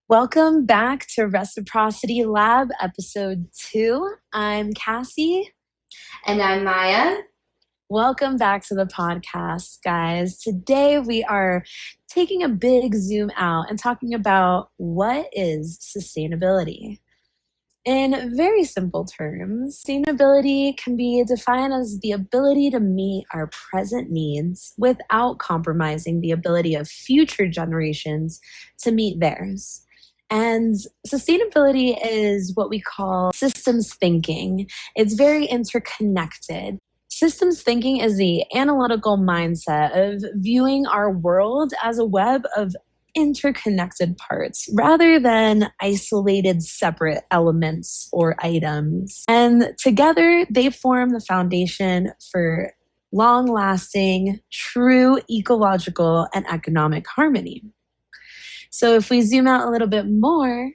Welcome back to Reciprocity Lab, episode 2. I'm Cassie. And I'm Maya. Welcome back to the podcast, guys. Today we are taking a big zoom out and talking about what is sustainability. In very simple terms, sustainability can be defined as the ability to meet our present needs without compromising the ability of future generations to meet theirs. And sustainability is what we call systems thinking. It's very interconnected. Systems thinking is the analytical mindset of viewing our world as a web of interconnected parts rather than isolated separate elements or items. And together they form the foundation for long-lasting, true ecological and economic harmony. So if we zoom out a little bit more,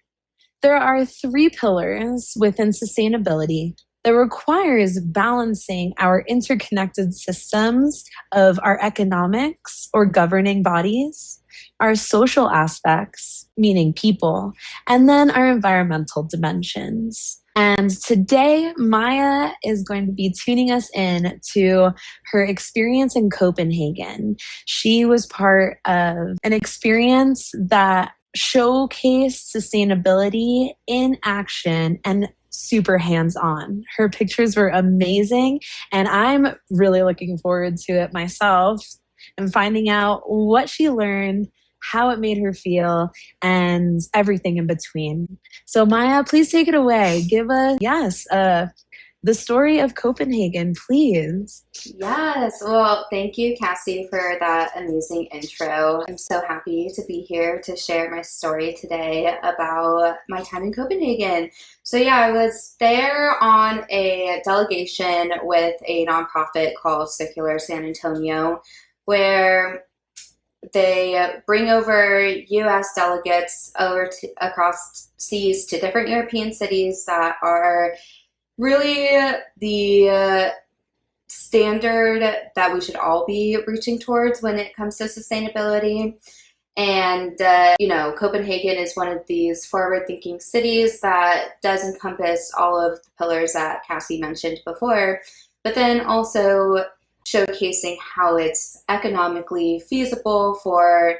there are 3 pillars within sustainability that requires balancing our interconnected systems of our economics or governing bodies, our social aspects, meaning people, and then our environmental dimensions. And today, Maya is going to be tuning us in to her experience in Copenhagen. She was part of an experience that showcased sustainability in action and super hands-on. Her pictures were amazing, and I'm really looking forward to it myself and finding out what she learned, how it made her feel, and everything in between. So Maya, please take it away. Give us, the story of Copenhagen, please. Yes. Well, thank you, Cassie, for that amazing intro. I'm so happy to be here to share my story today about my time in Copenhagen. So yeah, I was there on a delegation with a nonprofit called Circular San Antonio, where they bring over U.S. delegates across seas to different European cities that are really the standard that we should all be reaching towards when it comes to sustainability. And, Copenhagen is one of these forward-thinking cities that does encompass all of the pillars that Cassie mentioned before, but then also showcasing how it's economically feasible for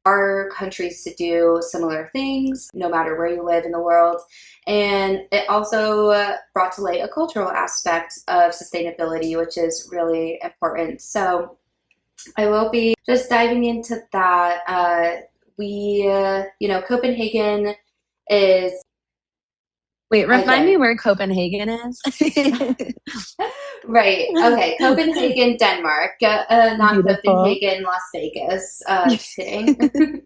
our countries to do similar things, no matter where you live in the world. And it also brought to light a cultural aspect of sustainability, which is really important. So I will be just diving into that. Copenhagen is... Wait, remind me where Copenhagen is. Right. Okay. Copenhagen, Denmark. Not beautiful. Copenhagen, Las Vegas. Just kidding.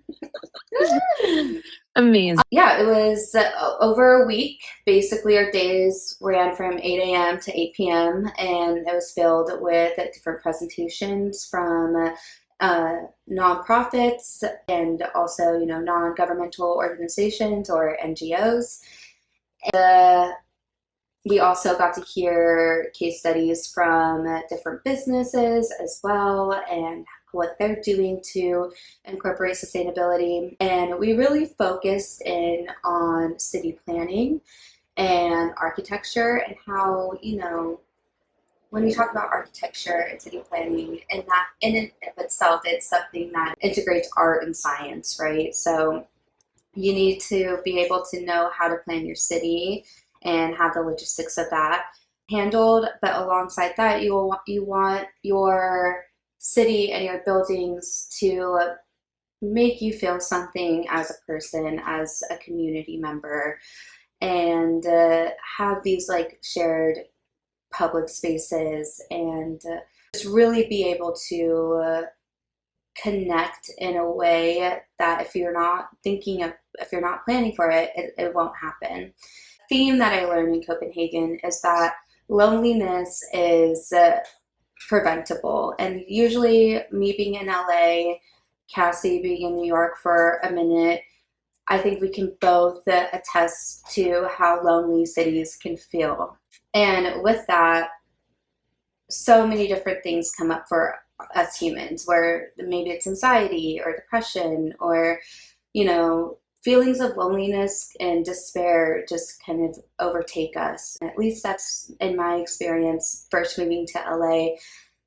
Amazing. Yeah, it was over a week. Basically, our days ran from 8 a.m. to 8 p.m. and it was filled with different presentations from nonprofits and also, non-governmental organizations or NGOs. We also got to hear case studies from different businesses as well and what they're doing to incorporate sustainability. And we really focused in on city planning and architecture and how, when we talk about architecture and city planning, and that in and of itself, it's something that integrates art and science, right? So you need to be able to know how to plan your city and have the logistics of that handled. But alongside that, you want your city and your buildings to make you feel something as a person, as a community member, and have these shared public spaces and just really be able to connect in a way that if you're not planning for it, it won't happen. Theme that I learned in Copenhagen is that loneliness is preventable. And usually me being in LA, Cassie being in New York for a minute, I think we can both attest to how lonely cities can feel. And with that, so many different things come up for us humans, where maybe it's anxiety or depression or, feelings of loneliness and despair just kind of overtake us. At least that's in my experience first moving to LA.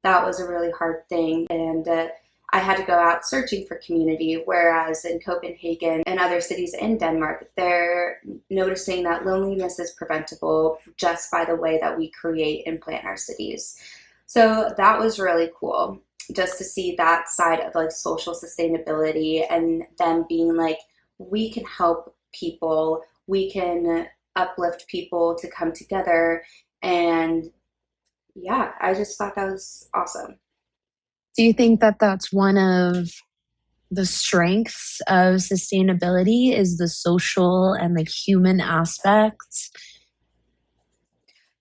That was a really hard thing. And I had to go out searching for community, whereas in Copenhagen and other cities in Denmark, they're noticing that loneliness is preventable just by the way that we create and plan our cities. So that was really cool just to see that side of like social sustainability and them being like, we can help people, we can uplift people to come together. And yeah, I just thought that was awesome. Do you think that that's one of the strengths of sustainability is the social and the human aspects?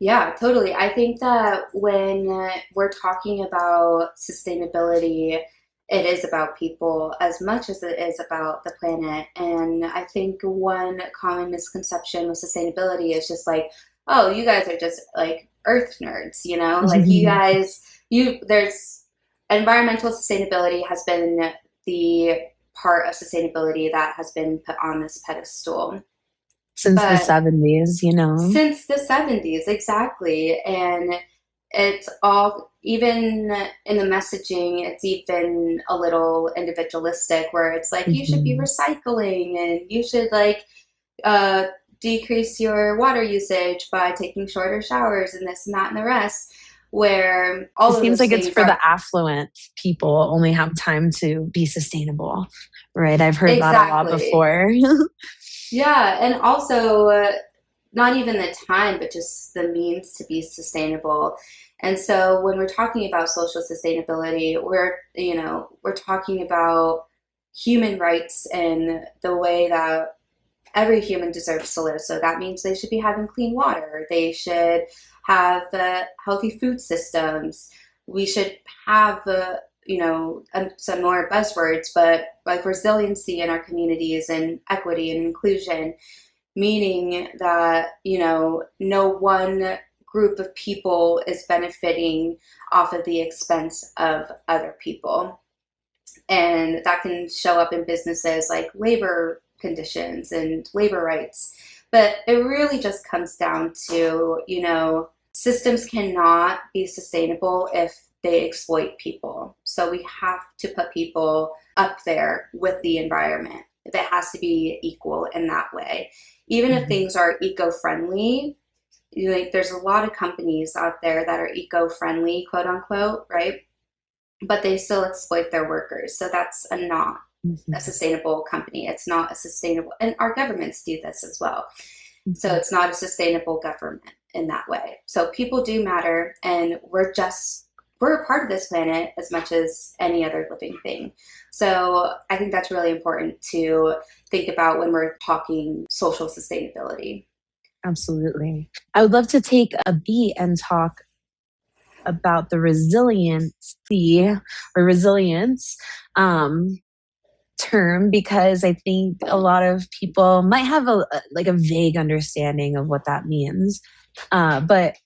Yeah, totally. I think that when we're talking about sustainability, it is about people as much as it is about the planet. And I think one common misconception with sustainability is just like, oh, you guys are just like earth nerds, Like you guys, there's environmental sustainability has been the part of sustainability that has been put on this pedestal. Since the But 70s, you know? since the 70s, exactly. And it's all, even in the messaging, it's even a little individualistic where it's like, you should be Mhm. recycling and you should like uh, decrease your water usage by taking shorter showers and this and that and the rest, where It all of seems those like it's things for the are affluent people only have time to be sustainable, right? I've heard that a lot exactly. before. Yeah, and also not even the time, but just the means to be sustainable. And so when we're talking about social sustainability, we're talking about human rights and the way that every human deserves to live. So that means they should be having clean water. They should have healthy food systems. We should have some more buzzwords, but like resiliency in our communities and equity and inclusion, meaning that, no one group of people is benefiting off of the expense of other people. And that can show up in businesses like labor conditions and labor rights. But it really just comes down to, systems cannot be sustainable if they exploit people. So we have to put people up there with the environment. It has to be equal in that way. Even if Mhm. things are eco-friendly, like there's a lot of companies out there that are eco-friendly, quote unquote, right? But they still exploit their workers. So that's not a Mhm. sustainable company. It's not a sustainable, and our governments do this as well. So Mhm. it's not a sustainable government in that way. So people do matter, and we're a part of this planet as much as any other living thing. So I think that's really important to think about when we're talking social sustainability. Absolutely. I would love to take a beat and talk about the resiliency or resilience um, term because I think a lot of people might have like a vague understanding of what that means. But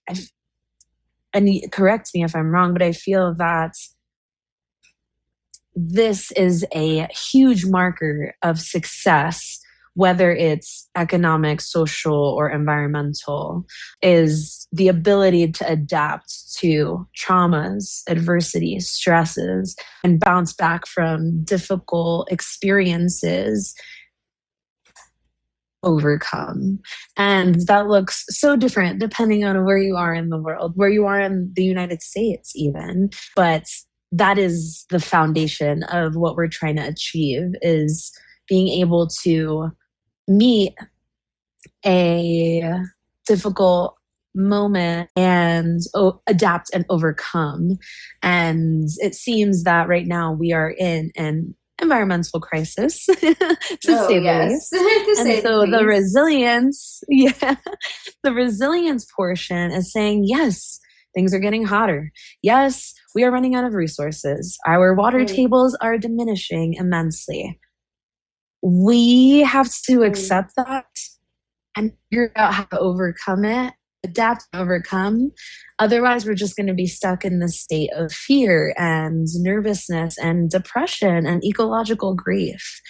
and correct me if I'm wrong, but I feel that this is a huge marker of success, whether it's economic, social, or environmental, is the ability to adapt to traumas, adversity, stresses, and bounce back from difficult experiences overcome. And that looks so different depending on where you are in the world, where you are in the United States, even. But that is the foundation of what we're trying to achieve is being able to meet a difficult moment and adapt and overcome. And it seems that right now we are in an environmental crisis, to Oh, say the yes, least. to And say the so the least. resilience, yeah, the resilience portion is saying, yes, things are getting hotter. Yes, we are running out of resources. Our water Mm, tables are diminishing immensely. We have to mm, accept that and figure out how to overcome it adapt and overcome. Otherwise, we're just going to be stuck in this state of fear and nervousness and depression and ecological grief.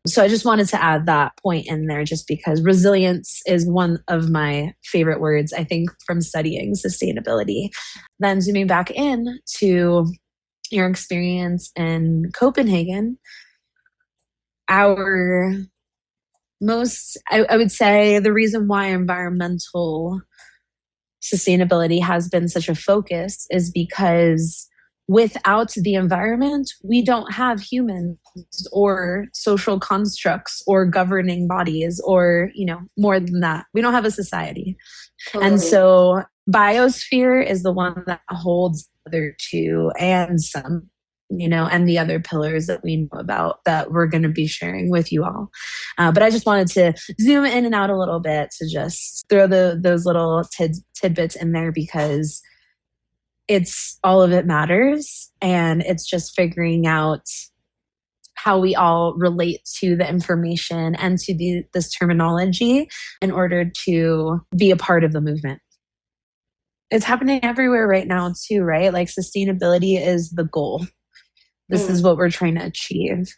So I just wanted to add that point in there just because resilience is one of my favorite words, I think, from studying sustainability. Then zooming back in to your experience in Copenhagen, our I would say the reason why environmental sustainability has been such a focus is because without the environment, we don't have humans or social constructs or governing bodies or, more than that. We don't have a society. And Totally. so biosphere is the one that holds the other two and some, and the other pillars that we know about that we're going to be sharing with you all. But I just wanted to zoom in and out a little bit to just throw those little tidbits in there because it's all of it matters. And it's just figuring out how we all relate to the information and to this terminology in order to be a part of the movement. It's happening everywhere right now too, right? Like sustainability is the goal. This is Mm. what we're trying to achieve.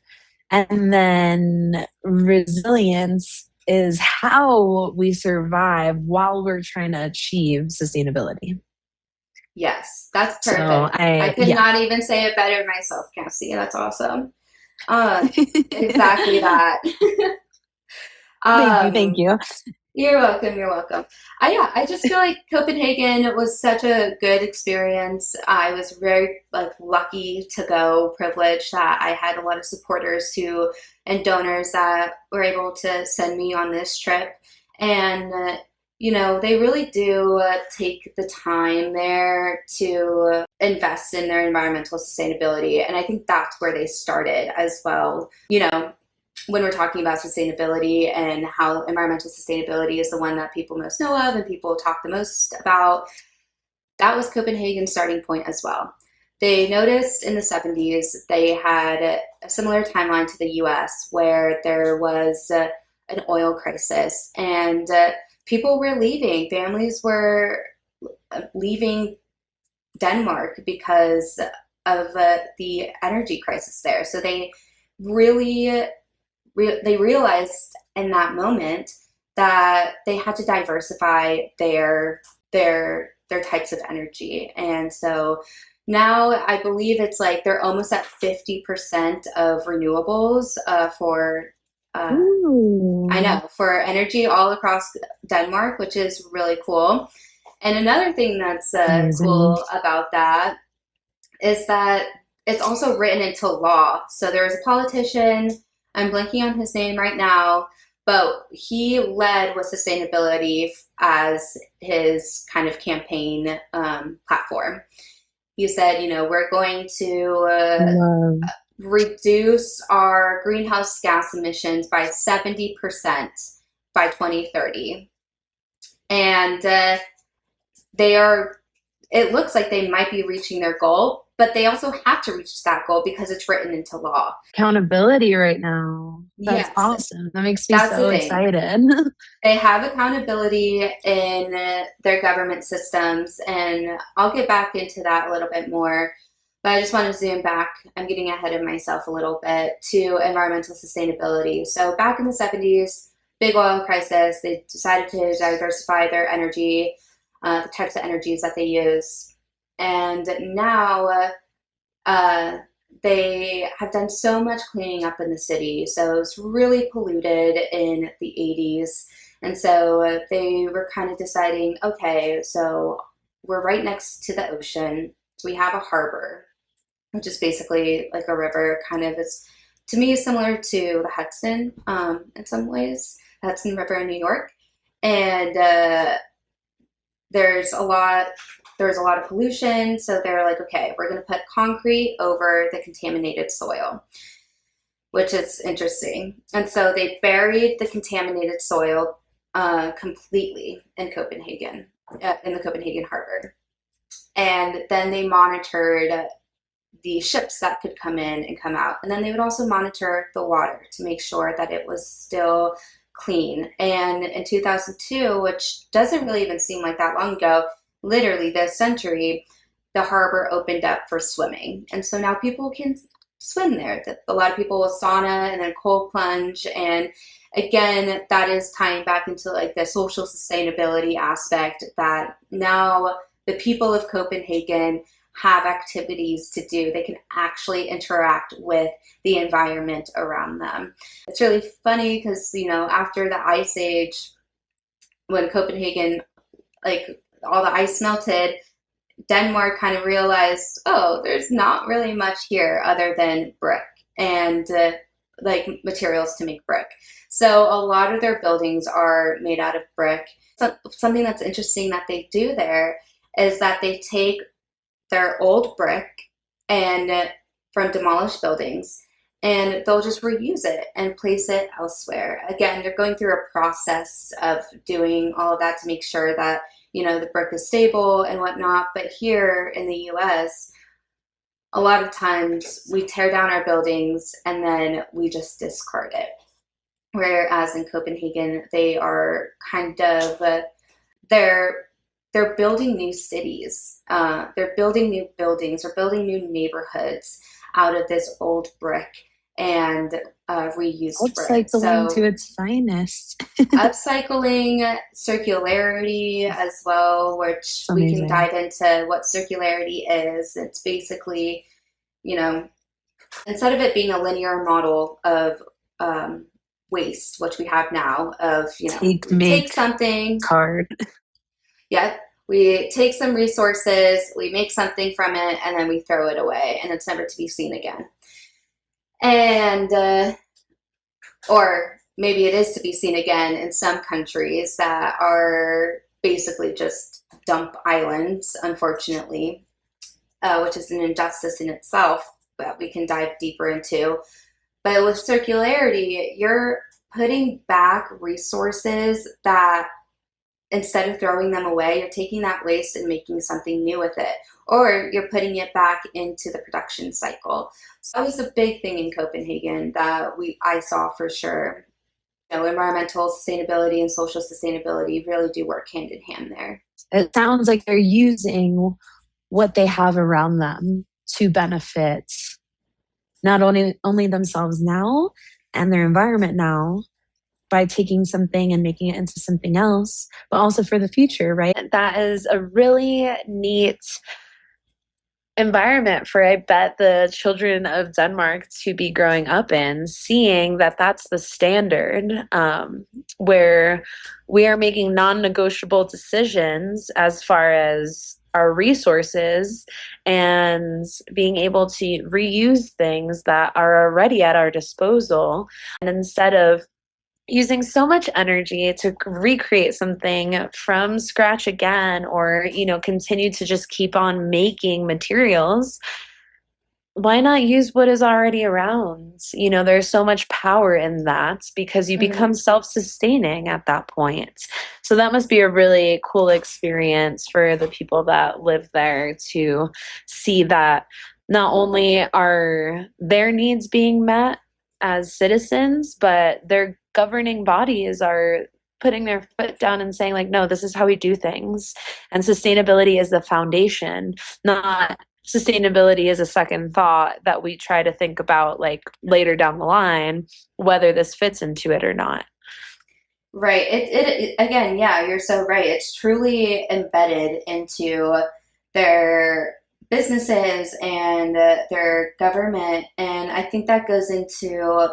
And then resilience is how we survive while we're trying to achieve sustainability. Yes, that's So perfect. I could yeah. not even say it better myself, Cassie. That's awesome. Exactly that. Thank you. Thank Um, you. you're welcome. You're welcome. Yeah, I just feel like Copenhagen was such a good experience. I was very lucky to go, privileged that I had a lot of supporters who and donors that were able to send me on this trip. And they really do take the time there to invest in their environmental sustainability. And I think that's where they started as well. When we're talking about sustainability and how environmental sustainability is the one that people most know of and people talk the most about, that was Copenhagen's starting point as well. They noticed in the 70s they had a similar timeline to the US where there was an oil crisis and people were leaving. Families were leaving Denmark because of the energy crisis there. So they really they realized in that moment that they had to diversify their types of energy. And so now I believe it's like they're almost at 50% of renewables for I Ooh, know, for energy all across Denmark, which is really cool. And another thing that's amazing. cool about that is that it's also written into law. So there was a politician, I'm blanking on his name right now, but he led with sustainability as his kind of campaign platform. He said, we're going to Love. reduce our greenhouse gas emissions by 70% by 2030. And they are it looks like they might be reaching their goal, but they also have to reach that goal because it's written into law. Accountability right now. That's Yes, awesome. That makes me that's the so thing. excited. They have accountability in their government systems, and I'll get back into that a little bit more. But I just want to zoom back. I'm getting ahead of myself a little bit to environmental sustainability. So, back in the 70s, big oil crisis, they decided to diversify their energy, the types of energies that they use. And now uh, they have done so much cleaning up in the city. So, it was really polluted in the 80s. And so they were kind of deciding, okay, so we're right next to the ocean. We have a harbor, which is basically like a river, kind of is to me similar to the Hudson in some ways, the Hudson River in New York. And there's a lot of pollution, so they're like, okay, we're going to put concrete over the contaminated soil, which is interesting. And so they buried the contaminated soil completely in Copenhagen, in the Copenhagen harbor. And then they monitored the ships that could come in and come out. And then they would also monitor the water to make sure that it was still clean. And in 2002, which doesn't really even seem like that long ago, literally this century, the harbor opened up for swimming. And so now people can swim there. A lot of people will sauna and then cold plunge. And again, that is tying back into like the social sustainability aspect that now the people of Copenhagen have activities to do. They can actually interact with the environment around them. It's really funny because, after the ice age, when Copenhagen, like all the ice melted, Denmark kind of realized, oh, there's not really much here other than brick and like materials to make brick. So a lot of their buildings are made out of brick. So something that's interesting that they do there is that they take their old brick and from demolished buildings, and they'll just reuse it and place it elsewhere. Again, they're going through a process of doing all of that to make sure that the brick is stable and whatnot. But here in the US, a lot of times we tear down our buildings and then we just discard it. Whereas in Copenhagen, they are kind of they're building new cities. They're building new buildings. They're building new neighborhoods out of this old brick and reused brick. Upcycling to So its finest. upcycling, circularity as well, which It's we can amazing. dive into what circularity is. It's basically, instead of it being a linear model of waste, which we have now, of, Take, we take make, something, card. yeah, we take some resources, we make something from it, and then we throw it away, and it's never to be seen again. And, or maybe it is to be seen again in some countries that are basically just dump islands, unfortunately, which is an injustice in itself that we can dive deeper into. But with circularity, you're putting back resources that instead of throwing them away, you're taking that waste and making something new with it, or you're putting it back into the production cycle. So that was a big thing in Copenhagen that I saw for sure. Environmental sustainability and social sustainability really do work hand in hand there. It sounds like they're using what they have around them to benefit not only themselves now and their environment now by taking something and making it into something else, but also for the future, right? That is a really neat environment for, I bet, the children of Denmark to be growing up in, seeing that that's the standard, where we are making non-negotiable decisions as far as our resources and being able to reuse things that are already at our disposal. And instead of using so much energy to recreate something from scratch again, or continue to just keep on making materials, why not use what is already around? There's so much power in that because you Mm-hmm. become self-sustaining at that point. So that must be a really cool experience for the people that live there, to see that not only are their needs being met as citizens, but their governing bodies are putting their foot down and saying, like, no, this is how we do things. And sustainability is the foundation, not sustainability is a second thought that we try to think about like later down the line, whether this fits into it or not. Right. It again, yeah, you're so right. It's truly embedded into their businesses and their government. And I think that goes into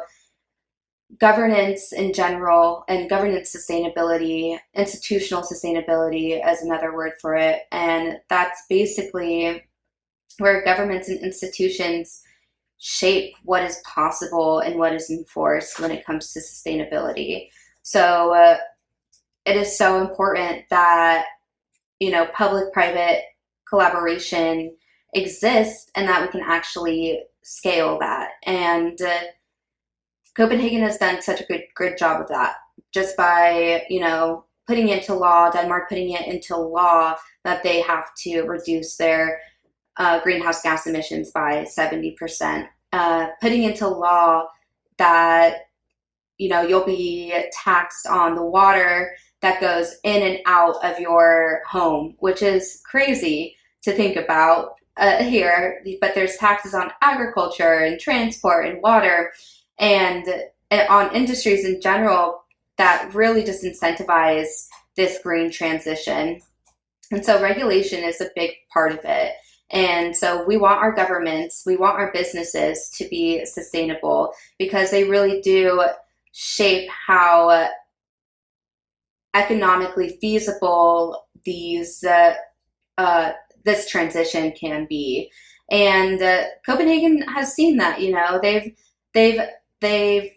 governance in general and governance sustainability, institutional sustainability as another word for it. And that's basically where governments and institutions shape what is possible and what is enforced when it comes to sustainability. So it is so important that public-private collaboration exists and that we can actually scale that. And Copenhagen has done such a good job of that, just by putting it into law. Denmark putting it into law that they have to reduce their greenhouse gas emissions by 70%. Putting into law that you'll be taxed on the water that goes in and out of your home, which is crazy to think about here. But there's taxes on agriculture and transport and water and on industries in general that really disincentivize this green transition. And so regulation is a big part of it. And so we want our governments, we want our businesses to be sustainable because they really do shape how economically feasible this transition can be. And Copenhagen has seen that. They've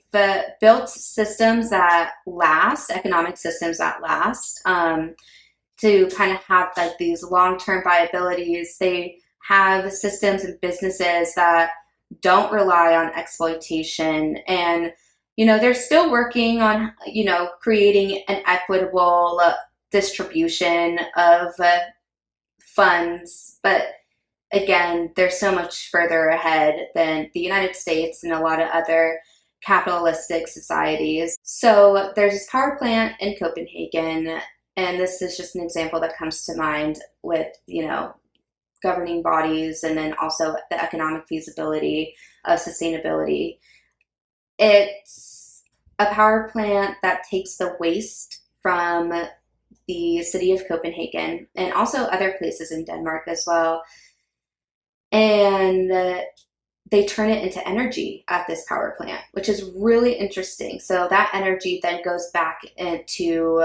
built systems that last, economic systems that last, to kind of have like these long-term viabilities. They have systems and businesses that don't rely on exploitation, and they're still working on creating an equitable distribution of funds, but again, they're so much further ahead than the United States and a lot of other capitalistic societies. So there's this power plant in Copenhagen, and this is just an example that comes to mind with, governing bodies and then also the economic feasibility of sustainability. It's a power plant that takes the waste from the city of Copenhagen and also other places in Denmark as well. And they turn it into energy at this power plant, which is really interesting. So that energy then goes back into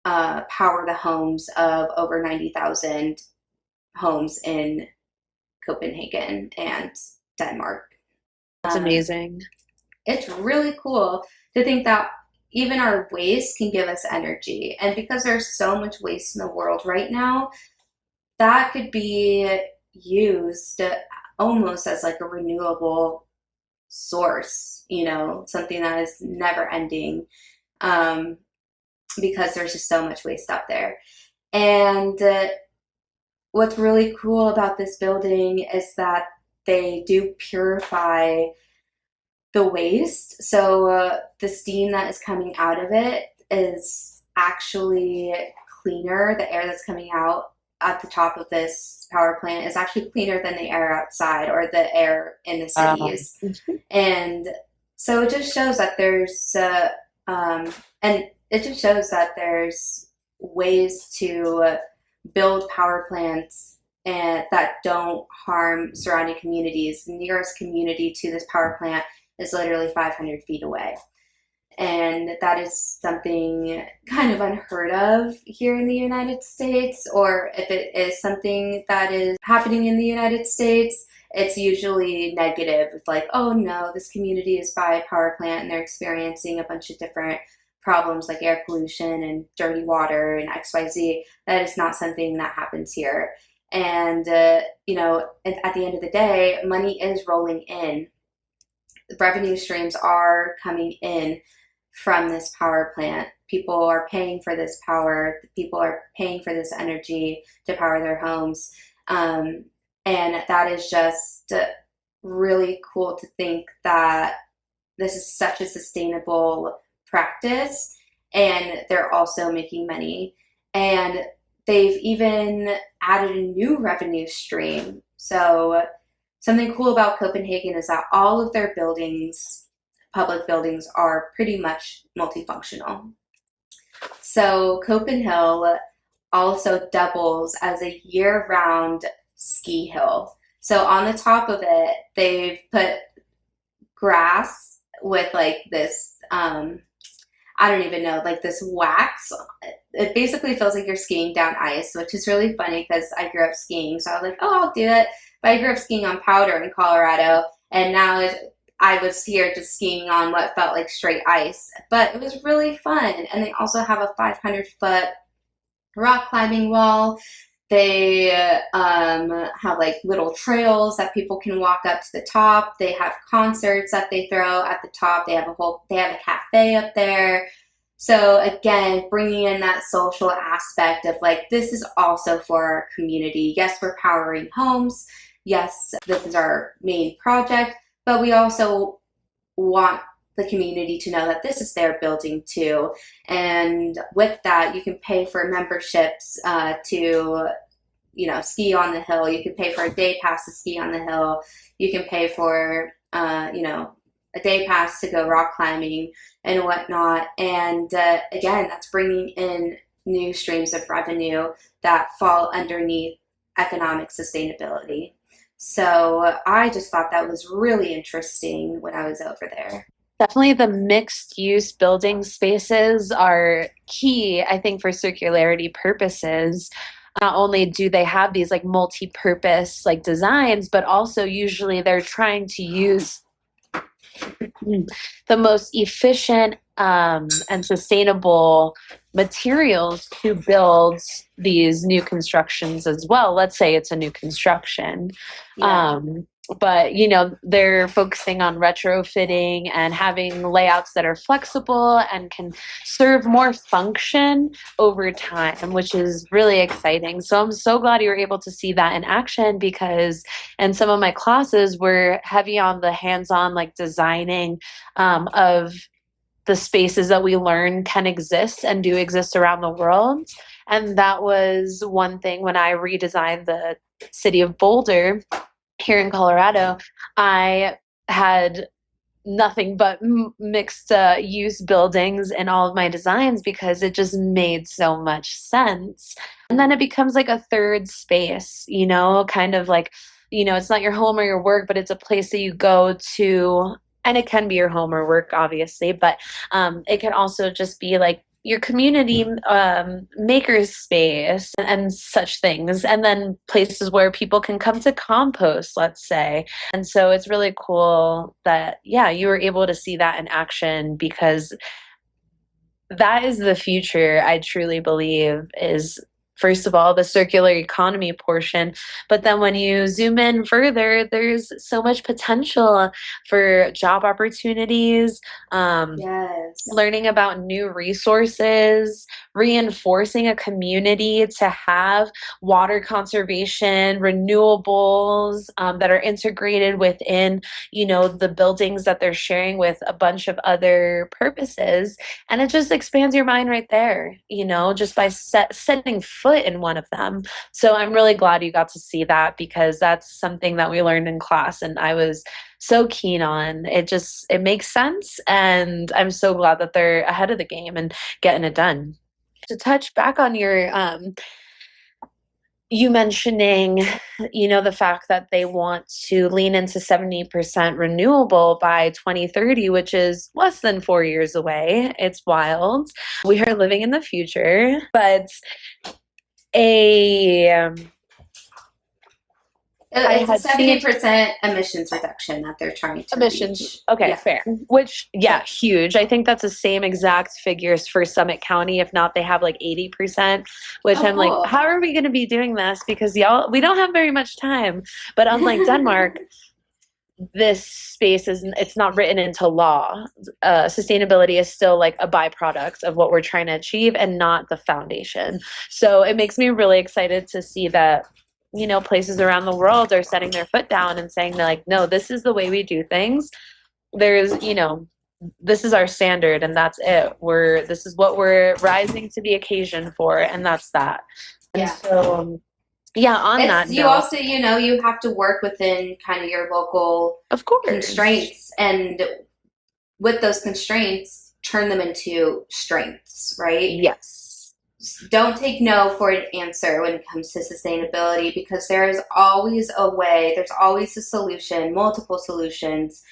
power the homes of over 90,000 homes in Copenhagen and Denmark. That's amazing. It's really cool to think that even our waste can give us energy. And because there's so much waste in the world right now, that could be used almost as like a renewable source, something that is never ending, because there's just so much waste out there. And what's really cool about this building is that they do purify the waste. So the steam that is coming out of it is actually cleaner. The air that's coming out at the top of this power plant is actually cleaner than the air outside or the air in the cities. And so it just shows that there's ways to build power plants and that don't harm surrounding communities. The nearest community to this power plant is literally 500 feet away. And that is something kind of unheard of here in the United States, or if it is something that is happening in the United States, it's usually negative. It's like, oh no, this community is by a power plant and they're experiencing a bunch of different problems like air pollution and dirty water and XYZ. That is not something that happens here. And, at the end of the day, money is rolling in. The revenue streams are coming in from this power plant. People are paying for this power. People are paying for this energy to power their homes. And that is just really cool to think that this is such a sustainable practice and they're also making money. And they've even added a new revenue stream. So something cool about Copenhagen is that all of their buildings, public buildings, are pretty much multifunctional. So Copenhagen also doubles as a year-round ski hill. So on the top of it, they've put grass with like this, I don't even know, like this wax. It basically feels like you're skiing down ice, which is really funny because I grew up skiing. So I was like, oh, I'll do it. But I grew up skiing on powder in Colorado, and now I was here just skiing on what felt like straight ice. But it was really fun. And they also have a 500-foot rock climbing wall. They have like little trails that people can walk up to the top. They have concerts that they throw at the top. They have a cafe up there. So again, bringing in that social aspect of like, this is also for our community. Yes, we're powering homes. Yes, this is our main project, but we also want the community to know that this is their building too. And with that, you can pay for memberships to, ski on the hill. You can pay for a day pass to ski on the hill. You can pay for, a day pass to go rock climbing and whatnot. And again, that's bringing in new streams of revenue that fall underneath economic sustainability. So I just thought that was really interesting when I was over there. Definitely the mixed use building spaces are key, I think, for circularity purposes. Not only do they have these like multi-purpose like designs, but also usually they're trying to use the most efficient and sustainable materials to build these new constructions as well. Let's say it's a new construction. Yeah. But they're focusing on retrofitting and having layouts that are flexible and can serve more function over time, which is really exciting. So I'm so glad you were able to see that in action, because in some of my classes were heavy on the hands-on like designing of the spaces that we learn can exist and do exist around the world. And that was one thing when I redesigned the city of Boulder here in Colorado. I had nothing but mixed use buildings in all of my designs because it just made so much sense. And then it becomes like a third space, kind of like, it's not your home or your work, but it's a place that you go to. And it can be your home or work, obviously, but it can also just be like your community maker space and such things. And then places where people can come to compost, let's say. And so it's really cool that, yeah, you were able to see that in action, because that is the future, I truly believe, is first of all the circular economy portion, but then when you zoom in further, there's so much potential for job opportunities, Yes. learning about new resources, reinforcing a community to have water conservation, renewables that are integrated within, the buildings that they're sharing with a bunch of other purposes. And it just expands your mind right there, just by setting foot in one of them. So I'm really glad you got to see that, because that's something that we learned in class and I was so keen on. It makes sense, and I'm so glad that they're ahead of the game and getting it done. To touch back on your you mentioning, the fact that they want to lean into 70% renewable by 2030, which is less than 4 years away. It's wild. We are living in the future, but a I It's a had seen 70% emissions reduction that they're trying to emissions. reach. Okay, Yeah. fair. Which, yeah, huge. I think that's the same exact figures for Summit County. If not, they have like 80%, which Oh, I'm like, cool. how are we going to be doing this? Because we don't have very much time. But unlike Denmark, this space it's not written into law. Sustainability is still like a byproduct of what we're trying to achieve and not the foundation. So it makes me really excited to see that places around the world are setting their foot down and saying like, no, this is the way we do things. There's this is our standard and that's it. This is what we're rising to the occasion for, and that's that. And Yeah. so yeah, on It's that you note, also, you have to work within kind of your local of course. constraints, and with those constraints, turn them into strengths, right? Yes. Don't take no for an answer when it comes to sustainability, because there is always a way, there's always a solution, multiple solutions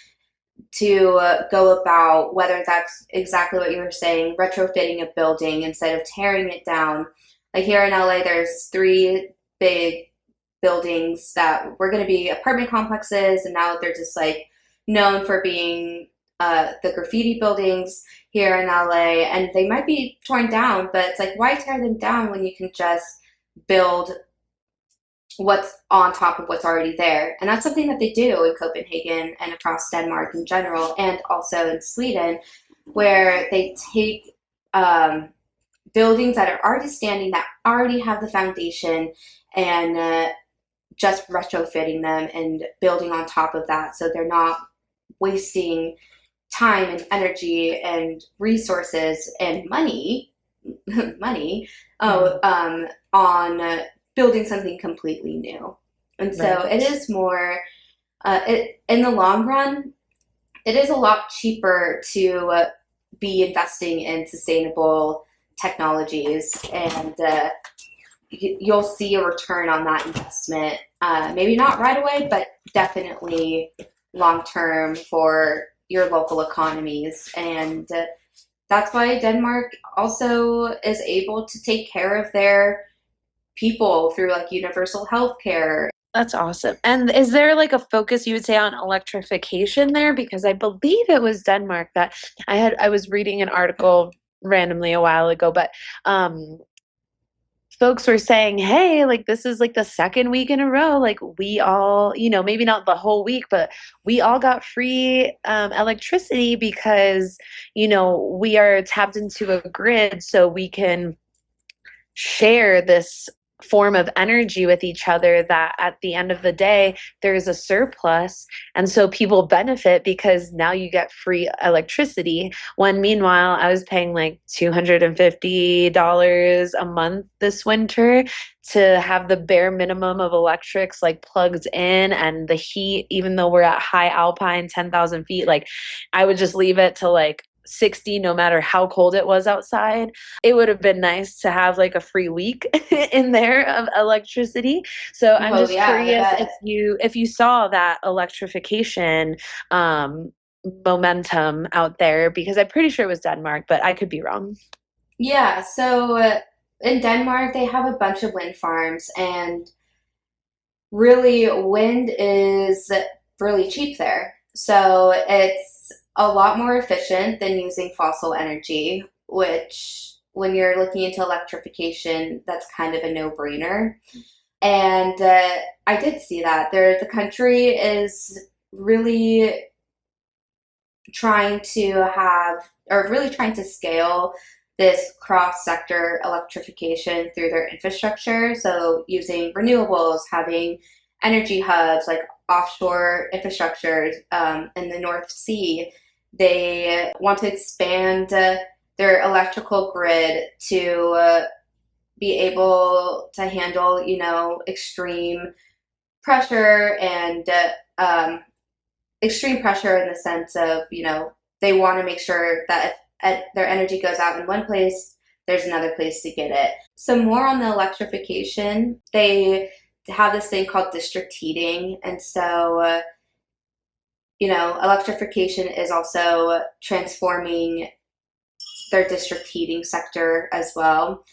to go about, whether that's exactly what you were saying, retrofitting a building instead of tearing it down. Like here in LA, there's three big buildings that were going to be apartment complexes, and now they're just like known for being the graffiti buildings here in LA, and they might be torn down, but it's like, why tear them down when you can just build what's on top of what's already there? And that's something that they do in Copenhagen and across Denmark in general, and also in Sweden, where they take buildings that are already standing, that already have the foundation, and just retrofitting them and building on top of that, so they're not wasting time and energy and resources and money, money, Mhm. on building something completely new. And so it Right. is more, in the long run, it is a lot cheaper to be investing in sustainable technologies, and you'll see a return on that investment. Maybe not right away, but definitely long term for your local economies. And that's why Denmark also is able to take care of their people through like universal health care. That's awesome. And is there like a focus you would say on electrification there? Because I believe it was Denmark that I was reading an article randomly a while ago, but um folks were saying, hey, like this is like the second week in a row, like we all, maybe not the whole week, but we all got free electricity because, we are tapped into a grid so we can share this form of energy with each other that at the end of the day there's a surplus, and so people benefit because now you get free electricity, when meanwhile I was paying like $250 a month this winter to have the bare minimum of electrics like plugged in, and the heat, even though we're at high alpine 10,000 feet, like I would just leave it to like 60 no matter how cold it was outside. It would have been nice to have like a free week in there of electricity. So I'm Oh just yeah, I curious if bet. you saw that electrification um momentum out there, because I'm pretty sure it was Denmark, but I could be wrong. Yeah, so in Denmark they have a bunch of wind farms, and really wind is really cheap there. So it's a lot more efficient than using fossil energy, which when you're looking into electrification, that's kind of a no-brainer. And I did see that there, the country is really trying to have, or really trying to scale this cross sector electrification through their infrastructure. So, using renewables, having energy hubs like offshore infrastructure in the North Sea. They want to expand their electrical grid to be able to handle, extreme pressure and extreme pressure in the sense of, they want to make sure that if their energy goes out in one place, there's another place to get it. So, more on the electrification, they have this thing called district heating. And so, electrification is also transforming their district heating sector as well.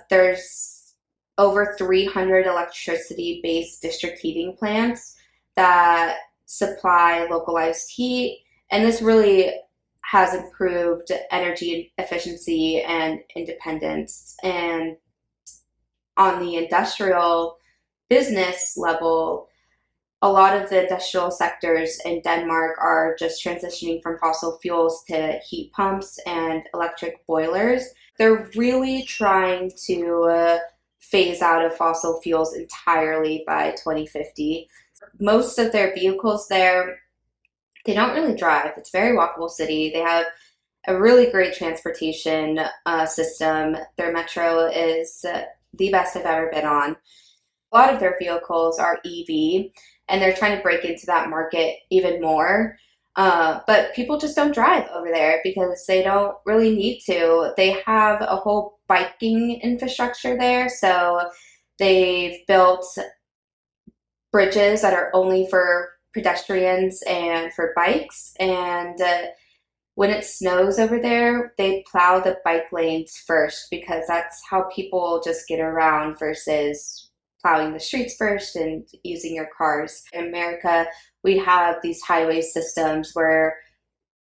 There's over 300 electricity based district heating plants that supply localized heat. And this really has improved energy efficiency and independence. And on the industrial business level, a lot of the industrial sectors in Denmark are just transitioning from fossil fuels to heat pumps and electric boilers. They're really trying to phase out of fossil fuels entirely by 2050. Most of their vehicles there, they don't really drive. It's a very walkable city. They have a really great transportation system. Their metro is the best I've ever been on. A lot of their vehicles are EV, and they're trying to break into that market even more. But people just don't drive over there because they don't really need to. They have a whole biking infrastructure there, so they've built bridges that are only for pedestrians and for bikes. And when it snows over there, they plow the bike lanes first because that's how people just get around versus plowing the streets first and using your cars. In America, we have these highway systems where,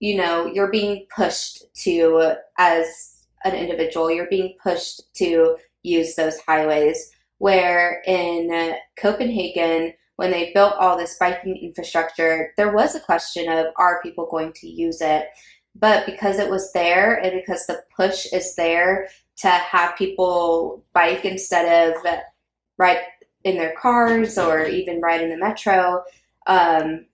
you're being pushed to, as an individual, you're being pushed to use those highways. Where in Copenhagen, when they built all this biking infrastructure, there was a question of, are people going to use it? But because it was there and because the push is there to have people bike instead of ride in their cars or even ride in the metro, um,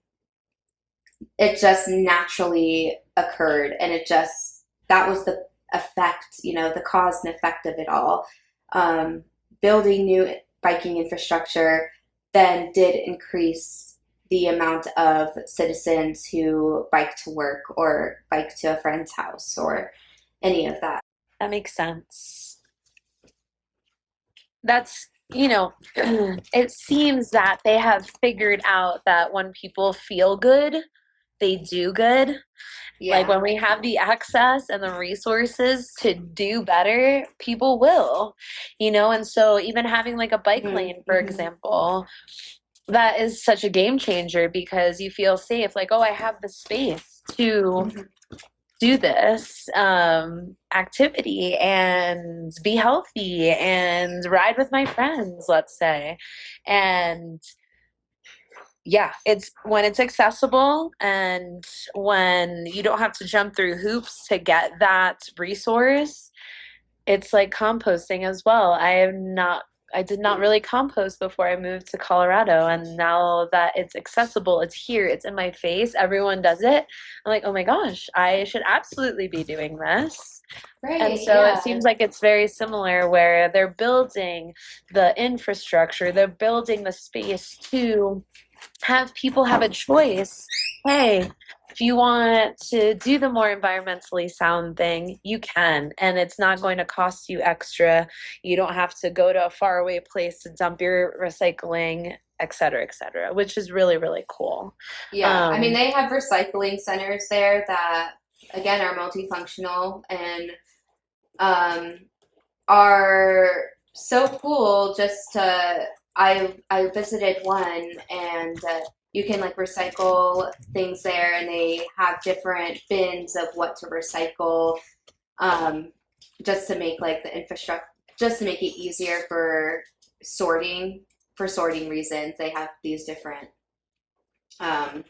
it just naturally occurred, and it just that was the effect, the cause and effect of it all. Um, Building new biking infrastructure then did increase the amount of citizens who bike to work or bike to a friend's house or any of that. That makes sense. That's, it seems that they have figured out that when people feel good, they do good. Like Yeah. when we have the access and the resources to do better, people will, and so even having like a bike Hmm. lane, for Hmm. example, that is such a game changer because you feel safe, like, oh, I have the space to Hmm. do this activity and be healthy and ride with my friends, let's say. And yeah, it's when it's accessible and when you don't have to jump through hoops to get that resource. It's like composting as well. I did not really compost before I moved to Colorado, and now that it's accessible, it's here, it's in my face, everyone does it. I'm like, oh my gosh, I should absolutely be doing this. And Right. so it Yeah. seems like it's very similar where they're building the infrastructure, they're building the space to have people have a choice. Hey, if you want to do the more environmentally sound thing, you can, and it's not going to cost you extra. You don't have to go to a faraway place to dump your recycling, et cetera, which is really, really cool. Yeah. I mean, Um, they have recycling centers there that, again, are multifunctional and um, are so cool. I visited one, and you can like recycle things there, and they have different bins of what to recycle, um, just to make like the infrastructure, just to make it easier sorting for sorting reasons. They have these different um,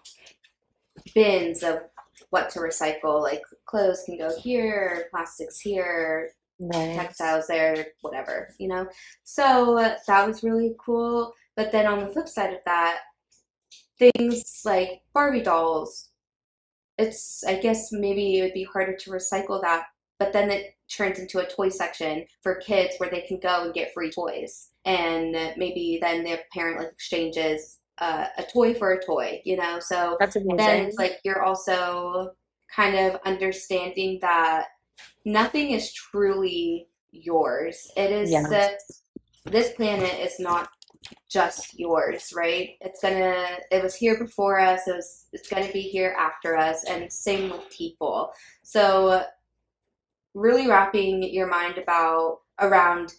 bins of what to recycle. Like clothes can go here, plastics here, nice. textiles there, whatever. So that was really cool. But then on the flip side of that, things like Barbie dolls, I guess maybe it would be harder to recycle that, but then it turns into a toy section for kids where they can go and get free toys. And maybe then the parent like exchanges a toy for a toy. So That's then it's amazing. like you're also kind of understanding that nothing is truly yours. Yes. This planet is not just yours, right? It was here before us, it's gonna be here after us, and same with people. So really wrapping your mind about around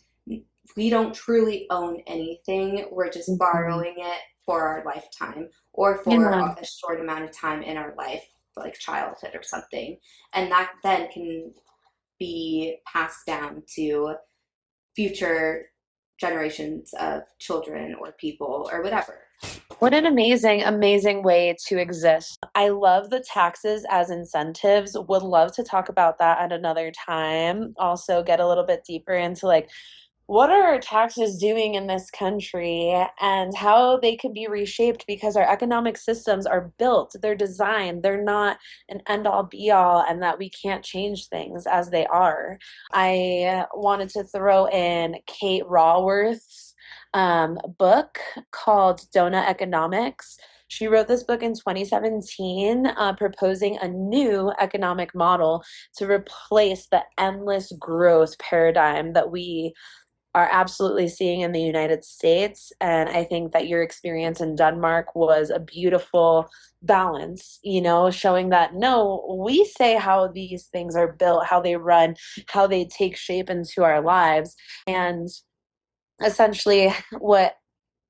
we don't truly own anything. We're just Mhm. borrowing it for our lifetime or for Yeah. a short amount of time in our life, like childhood or something. And that then can be passed down to future generations of children or people or whatever. What an amazing, amazing way to exist. I love the taxes as incentives. Would love to talk about that at another time. Also, get a little bit deeper into like what are our taxes doing in this country and how they could be reshaped because our economic systems are built, they're designed, they're not an end all be all, and that we can't change things as they are. I wanted to throw in Kate Raworth's book called Donut Economics. She wrote this book in 2017, proposing a new economic model to replace the endless growth paradigm that we are absolutely seeing in the United States. And I think that your experience in Denmark was a beautiful balance, showing that no, we say how these things are built, how they run, how they take shape into our lives. And essentially, what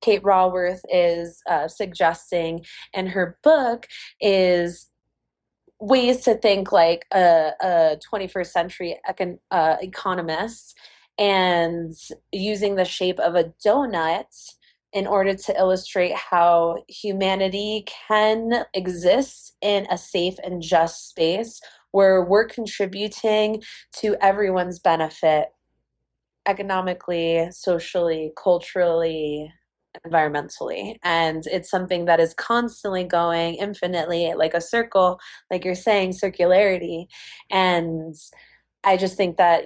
Kate Raworth is suggesting in her book is ways to think like a 21st century economist and using the shape of a donut in order to illustrate how humanity can exist in a safe and just space where we're contributing to everyone's benefit economically, socially, culturally. environmentally. And it's something that is constantly going infinitely, like a circle, like you're saying, circularity. And I just think that,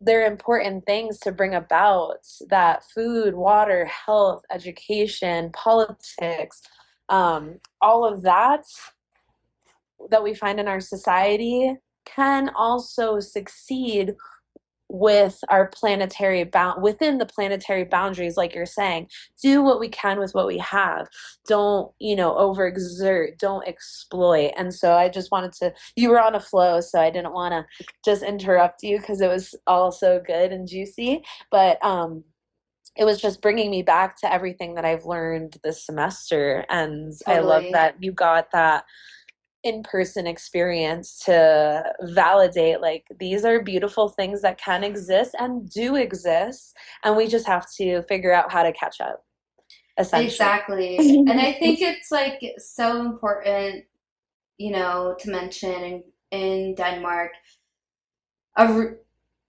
they're important things to bring about that food, water, health, education, politics, all of that we find in our society can also succeed with our within the planetary boundaries, like you're saying. Do what we can with what we have. Don't overexert, don't exploit. And so I just wanted to, you were on a flow, so I didn't want to just interrupt you because it was all so good and juicy. But it was just bringing me back to everything that I've learned this semester. And I love Totally. that you got that in-person experience to validate, like, these are beautiful things that can exist and do exist, and we just have to figure out how to catch up, essentially. Exactly. And I think it's like so important, to mention in Denmark, a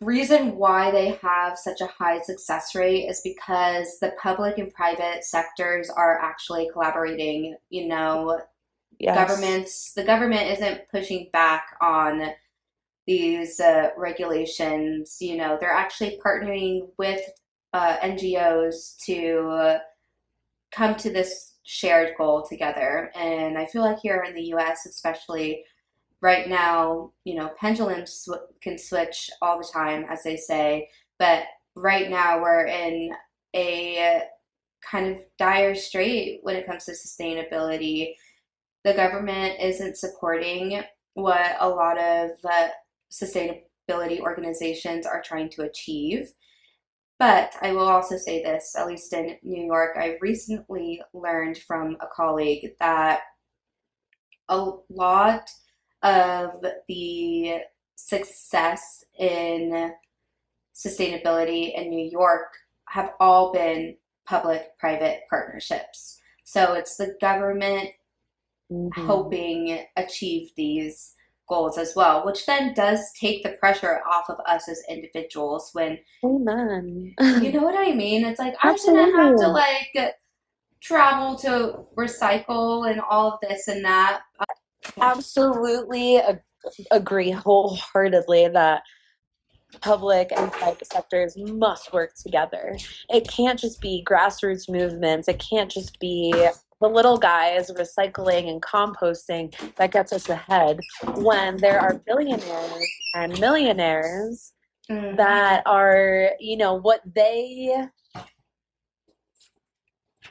reason why they have such a high success rate is because the public and private sectors are actually collaborating. Yes. The government isn't pushing back on these regulations. They're actually partnering with NGOs to come to this shared goal together. And I feel like here in the US, especially right now, pendulums can switch all the time, as they say. But right now, we're in a kind of dire strait when it comes to sustainability. The government isn't supporting what a lot of sustainability organizations are trying to achieve. But I will also say this, at least in New York, I recently learned from a colleague that a lot of the success in sustainability in New York have all been public private partnerships. So it's the government Mhm. helping achieve these goals as well, which then does take the pressure off of us as individuals when, Amen. you know what I mean? It's like I shouldn't have to Absolutely. like travel to recycle and all of this and that. Absolutely agree wholeheartedly that public and private sectors must work together. It can't just be grassroots movements. It can't just be the little guys recycling and composting that gets us ahead when there are billionaires and millionaires Mm, that are, what they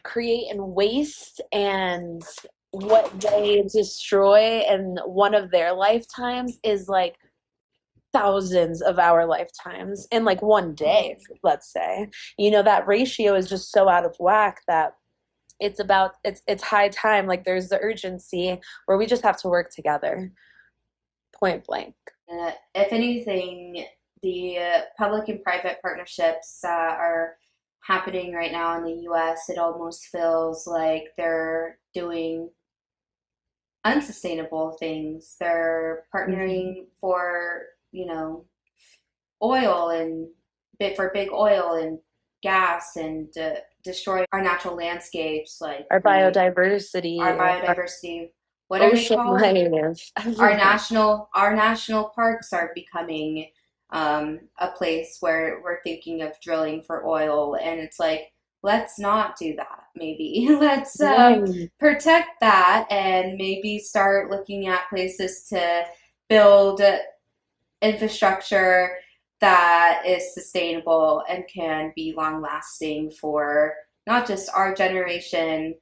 create and waste and what they destroy in one of their lifetimes is like thousands of our lifetimes in like one day, let's say. That ratio is just so out of whack that it's high time, like there's the urgency where we just have to work together, point blank. if anything, the public and private partnerships that are happening right now in the US, it almost feels like they're doing unsustainable things. They're Mhm. partnering for, oil and for big oil and gas and destroying our natural landscapes. Like Our our biodiversity, our biodiversity. What are they ocean called? life, everything. Our national parks are becoming a place where we're thinking of drilling for oil, and it's like, let's not do that. Maybe let's Right. protect that, and maybe start looking at places to build infrastructure that is sustainable and can be long lasting for not just our generation,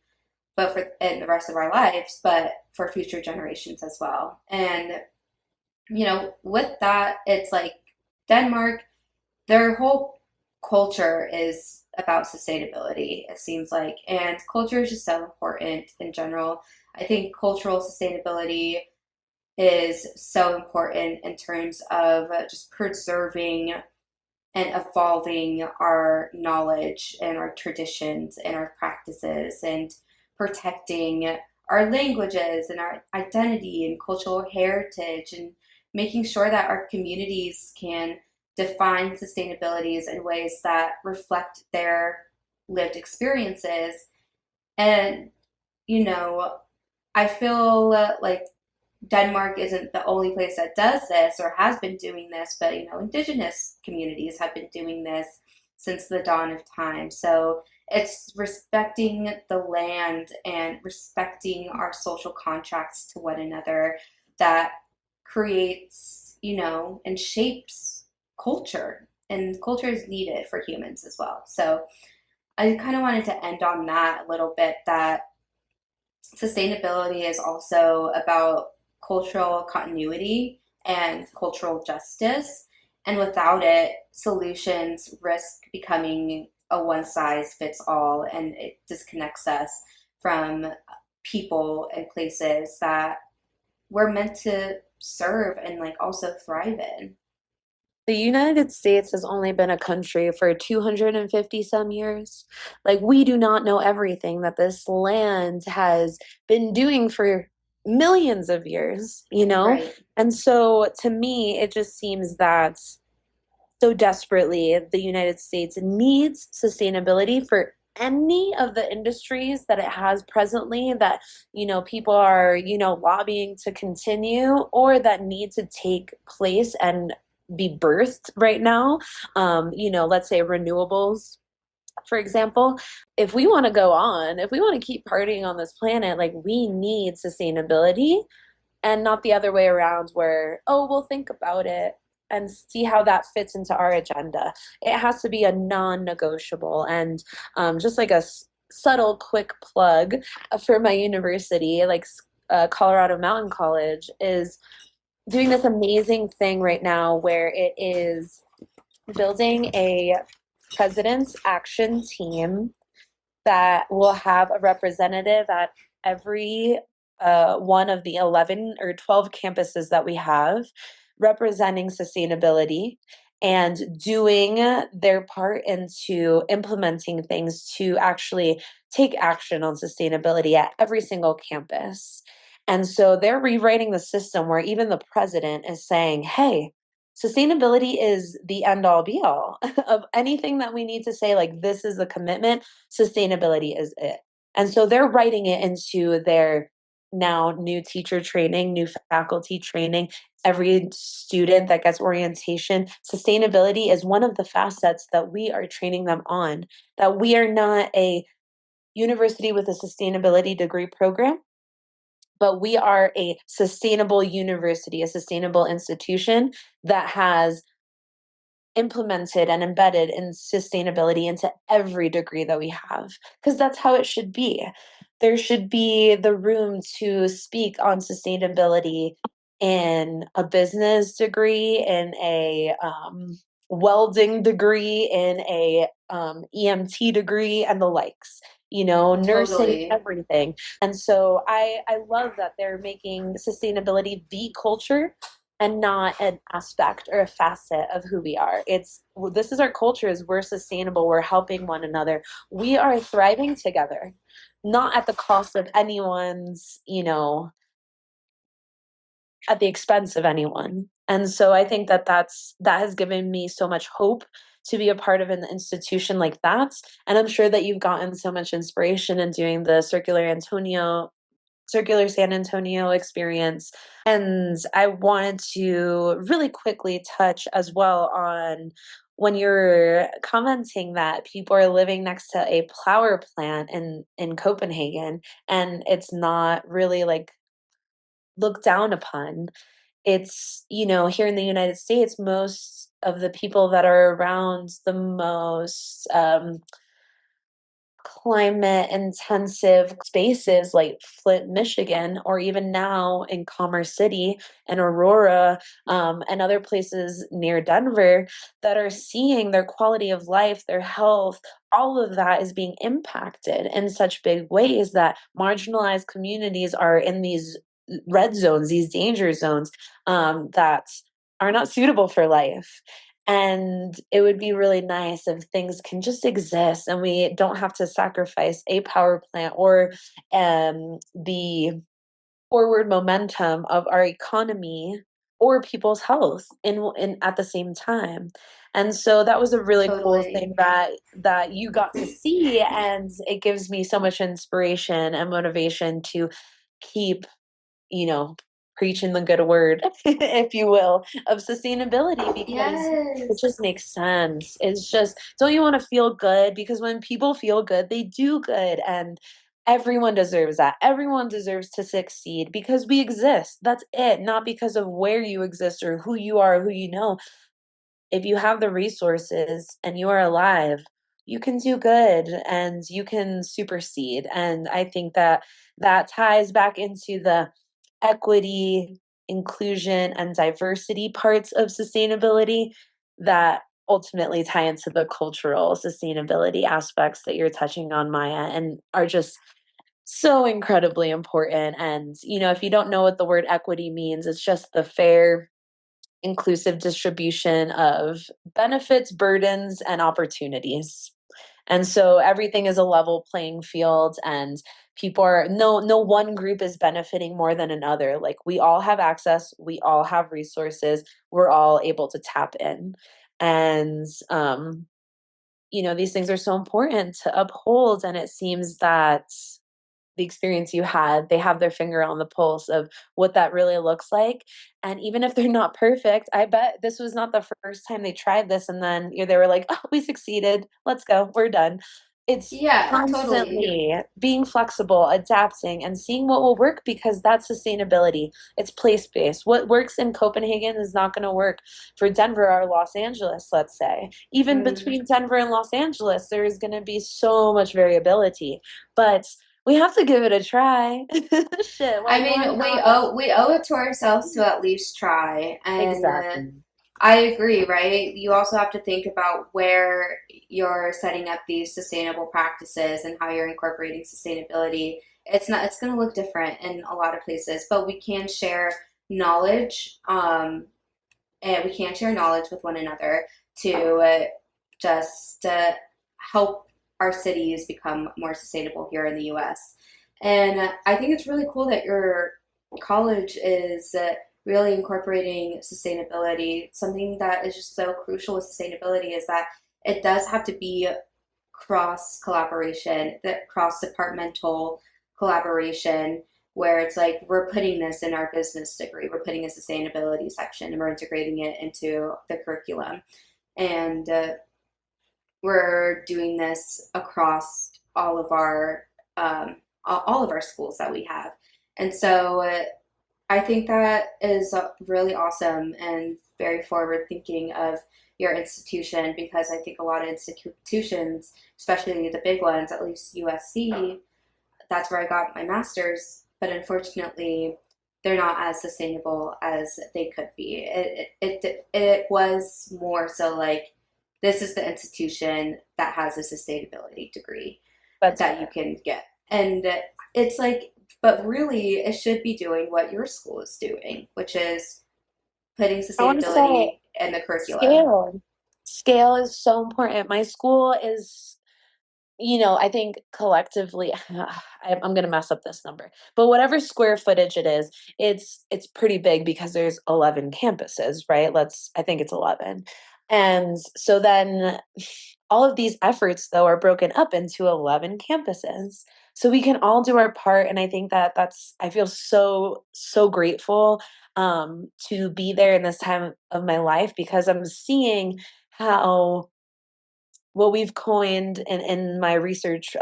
but for and the rest of our lives, but for future generations as well. And with that, it's like Denmark, their whole culture is about sustainability, it seems like. And culture is just so important in general. I think cultural sustainability is so important in terms of just preserving and evolving our knowledge and our traditions and our practices and protecting our languages and our identity and cultural heritage and making sure that our communities can define sustainabilities in ways that reflect their lived experiences. And, you know, I feel like Denmark isn't the only place that does this or has been doing this, but indigenous communities have been doing this since the dawn of time. So it's respecting the land and respecting our social contracts to one another that creates, and shapes culture. And culture is needed for humans as well. So I kind of wanted to end on that a little bit, that sustainability is also about cultural continuity and cultural justice. And without it, solutions risk becoming a one size fits all, and it disconnects us from people and places that we're meant to serve and like also thrive in. The United States has only been a country for 250 some years. Like, we do not know everything that this land has been doing for millions of years, you know? Right. And so to me, it just seems that so desperately the United States needs sustainability for any of the industries that it has presently that people are lobbying to continue or that need to take place and be birthed right now. Let's say renewables, for example. If we want to go on, if we want to keep partying on this planet, like, we need sustainability, and not the other way around where, oh, we'll think about it and see how that fits into our agenda. It has to be a non-negotiable. And just like a subtle quick plug for my university, like Colorado Mountain College is doing this amazing thing right now where it is building a president's action team that will have a representative at every one of the 11 or 12 campuses that we have, representing sustainability and doing their part into implementing things to actually take action on sustainability at every single campus. And so they're rewriting the system where even the president is saying, hey, sustainability is the end all be all of anything that we need to say, like, this is the commitment, sustainability is it. And so they're writing it into their now new teacher training, new faculty training. Every student that gets orientation, sustainability is one of the facets that we are training them on. That we are not a university with a sustainability degree program, but we are a sustainable university, a sustainable institution that has implemented and embedded in sustainability into every degree that we have, because that's how it should be. There should be the room to speak on sustainability in a business degree, in a welding degree, in a EMT degree, and the likes. Nursing, Totally. everything. And so I love that they're making sustainability the culture and not an aspect or a facet of who we are. This is our culture, is we're sustainable, we're helping one another. We are thriving together, not at the cost of anyone's, at the expense of anyone. And so I think that has given me so much hope to be a part of an institution like that. And I'm sure that you've gotten so much inspiration in doing the Circular San Antonio experience. And I wanted to really quickly touch as well on when you're commenting that people are living next to a power plant in Copenhagen, and it's not really like looked down upon. It's, here in the United States, most of the people that are around the most climate intensive spaces like Flint, Michigan, or even now in Commerce City and Aurora, and other places near Denver, that are seeing their quality of life, their health, all of that is being impacted in such big ways that marginalized communities are in these red zones, these danger zones, that are not suitable for life. And it would be really nice if things can just exist and we don't have to sacrifice a power plant or the forward momentum of our economy or people's health in at the same time. And so that was a really cool Totally. thing that you got to see, and it gives me so much inspiration and motivation to keep, you know, preaching the good word, if you will, of sustainability, because it Yes. just makes sense. It's just, don't you want to feel good? Because when people feel good, they do good. And everyone deserves that. Everyone deserves to succeed because we exist. That's it. Not because of where you exist or who you are or who you know. If you have the resources and you are alive, you can do good and you can supersede. And I think that that ties back into the equity, inclusion, and diversity parts of sustainability that ultimately tie into the cultural sustainability aspects that you're touching on, Maya, and are just so incredibly important. And, if you don't know what the word equity means, it's just the fair, inclusive distribution of benefits, burdens, and opportunities. And so everything is a level playing field, and people are no one group is benefiting more than another. Like, we all have access, we all have resources, we're all able to tap in. And these things are so important to uphold, and it seems that the experience you had, they have their finger on the pulse of what that really looks like. And even if they're not perfect, I bet this was not the first time they tried this and then they were like, oh, we succeeded. Let's go. We're done. It's Yeah, totally. constantly being flexible, adapting, and seeing what will work, because that's sustainability. It's place based. What works in Copenhagen is not going to work for Denver or Los Angeles, let's say. Even Mm. between Denver and Los Angeles, there is going to be so much variability. But we have to give it a try. Shit, I like, why mean, we not? owe it to ourselves to at least try. And Exactly. I agree, right? You also have to think about where you're setting up these sustainable practices and how you're incorporating sustainability. It's going to look different in a lot of places, but we can share knowledge, and we can share knowledge with one another to just help our cities become more sustainable here in the US. And I think it's really cool that your college is really incorporating sustainability. Something that is just so crucial with sustainability is that it does have to be cross collaboration, that cross departmental collaboration, where it's like we're putting this in our business degree, we're putting a sustainability section, and we're integrating it into the curriculum, and we're doing this across all of our schools that we have, and so I think that is really awesome and very forward thinking of your institution, because I think a lot of institutions, especially the big ones, at least USC, that's where I got my master's, but unfortunately, they're not as sustainable as they could be. It was more so like this is the institution that has a sustainability degree That's that you fair. can get. And it's like, but really, it should be doing what your school is doing, which is putting I want to say sustainability in the curriculum. scale. Scale is so important. My school is, I think collectively, I'm going to mess up this number, but whatever square footage it is, it's pretty big because there's 11 campuses, right? I think it's 11. And so then all of these efforts, though, are broken up into 11 campuses. So we can all do our part. And I think I feel so, so grateful to be there in this time of my life, because I'm seeing how what we've coined in my research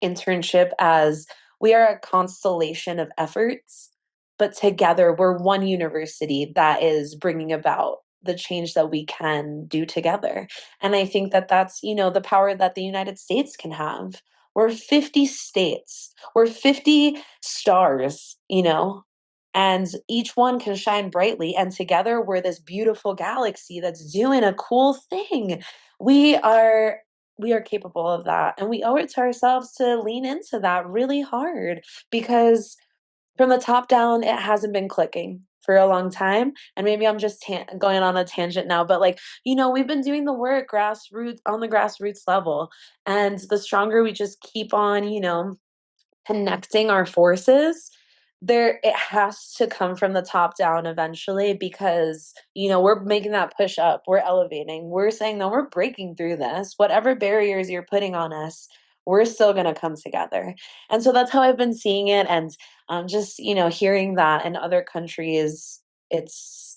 internship as we are a constellation of efforts, but together we're one university that is bringing about the change that we can do together. And I think that that's, the power that the United States can have. We're 50 states, we're 50 stars, and each one can shine brightly. And together we're this beautiful galaxy that's doing a cool thing. We are we are capable of that, and we owe it to ourselves to lean into that really hard, because from the top down it hasn't been clicking for a long time. And maybe I'm just going on a tangent now, but like, we've been doing the work grassroots level, and the stronger we just keep on connecting our forces, there it has to come from the top down eventually because we're making that push up, we're elevating, we're saying no, we're breaking through this, whatever barriers you're putting on us, we're still going to come together. And so that's how I've been seeing it. And just hearing that in other countries, it's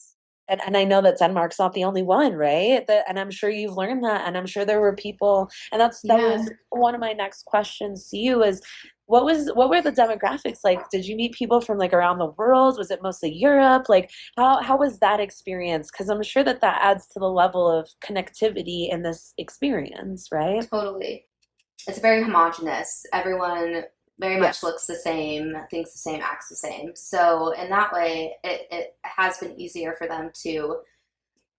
and I know that Denmark's not the only one, right? And I'm sure you've learned that, and I'm sure there were people, and that Yeah. was one of my next questions to you is what were the demographics like? Did you meet people from like around the world? Was it mostly Europe? Like how was that experience? Because I'm sure that that adds to the level of connectivity in this experience, right? Totally. It's very homogenous. Everyone very much Yes. looks the same, thinks the same, acts the same. So in that way, it has been easier for them to